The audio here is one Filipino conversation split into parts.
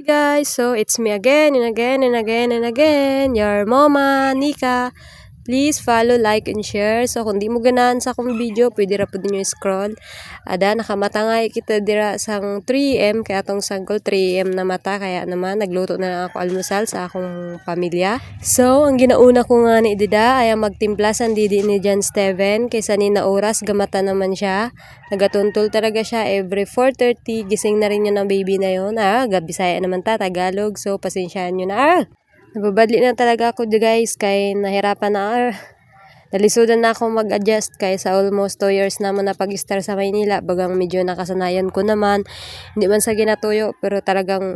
Guys, so it's me again and again and again and again, your mama, Nika. Please follow, like, and share. So, kung di mo ganahan sa akong video, pwede ra po ninyo scroll. Ada, nakamatangay kita dira sang 3am, kaya atong sanggol 3am na mata. Kaya naman, nagluto na lang ako almusal sa akong pamilya. So, ang ginauna ko nga ni Dida ay magtimpla sa didi ni John Steven. Kaysa ni na oras, gamata naman siya. Nagatuntol talaga siya every 4:30. Gising na rin yun ng baby na yun. Gabisaya naman Tagalog. So, pasensyahan nyo na. Nababadli na talaga ako guys kay nahirapan na nalisudan na ako mag-adjust kay sa almost 2 years naman na pag-star sa Maynila. Bagang medyo nakasanayan ko naman. Hindi man sa ginatuyo pero talagang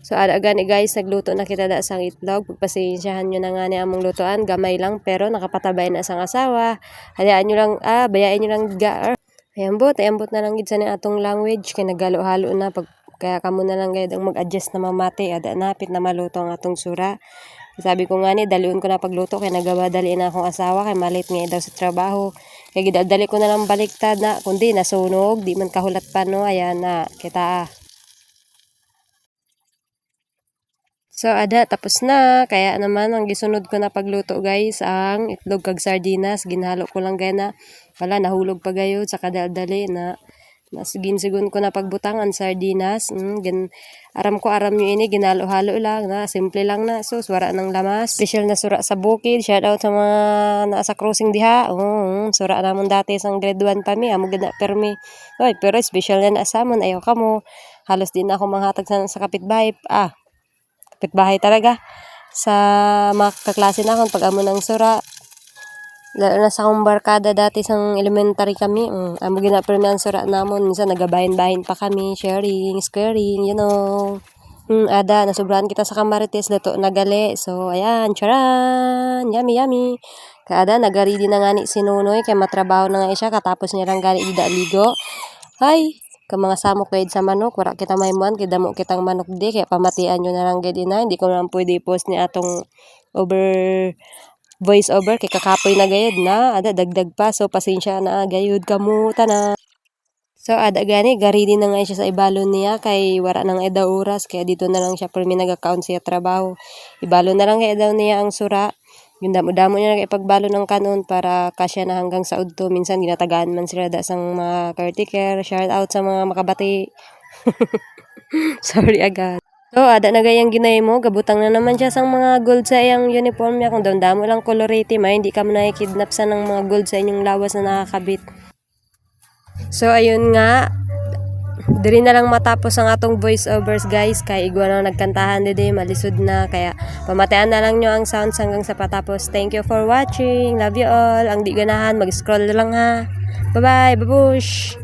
So ada gani guys, nagluto na kita da sang itlog. Pagpasensyahan nyo na nga ni among lutuan. Gamay lang pero nakapatabay na sang asawa. Hayaan nyo lang, bayain nyo lang ayambot na lang gid sa ni atong language kay nagalo-halo na kaya kamo na lang gayud ang mag-adjust na mamati ada napit na maluto ang atong sura. Sabi ko nga ni daliun ko na pagluto kay nagawa dali na akong asawa kay malit nga daw sa trabaho. Kay gidadali ko na lang baliktad na kundi nasunog di man kahulat pa no ayan na kita. So ada tapos na kaya naman ang gisunod ko na pagluto guys ang itlog kag sardinas ginhalo ko lang gana wala nahulog pa gayud sa kadali na sigun ko na pagbutang ang sardinas. Aram nyo ini ginalo-halo lang na simple lang na so wala ng lamas. Special na sura sa bukid. Shout out sa mga nasa crossing diha. Sura namon dati sang grade 1 pa mi amo gina permi. Oy, pero special na asamon ayaw kamo. Halos din ako manghatag sa kapitbahay. Kapitbahay talaga. Sa mga kaklase na akong pag amo ng sura. Lalo na sa akong barkada dati sang elementary kami. Amo gina-permi ang sura namon. Minsan nagabahin-bahin pa kami. Sharing, squaring, you know. Ada, nasubrahan kita sa kamarites. Luto na gali. So, ayan, charan. Yummy, yummy. Kaya ada, nagaridi na nga ni si Nunoy. Kaya matrabaho na nga siya. Katapos niya lang gali ida ligo. Hay, mga samok kayo sa manok. Wala kita maimuan. Kaya damo kitang manok di. Kaya pamatian nyo na lang gadi na. Hindi ko naman pwede post ni atong voice over kay kakapoy na gayud na ada dagdag pa so pasensya na gayud kamuta na. So ada gani garidi na nga siya sa ibalon niya kay wala nang eda oras kaya dito na lang siya permi nag-account siya trabaho. Ibalon na lang kay daw niya ang sura. Yung damo-damo niya nag-ipagbalo ng kanon para kasya na hanggang sa udto. Minsan ginatagaan man sila da sang mga caretaker. Shout out sa mga makabati. Sorry agad. So, ada na gayang ginay mo, gabutang na naman siya sang mga gold sa iyang uniform niya. Kung damo lang colorete, hindi ka mo nakikidnap sa ng mga gold sa inyong lawas na nakakabit. So, ayun nga. Diri na lang matapos ang atong voice overs guys. Kaya igwa na nagkantahan didi, malisod na. Kaya pamatayan na lang nyo ang sounds hanggang sa patapos. Thank you for watching. Love you all. Ang di ganahan, mag-scroll lang ha. Bye-bye, babush!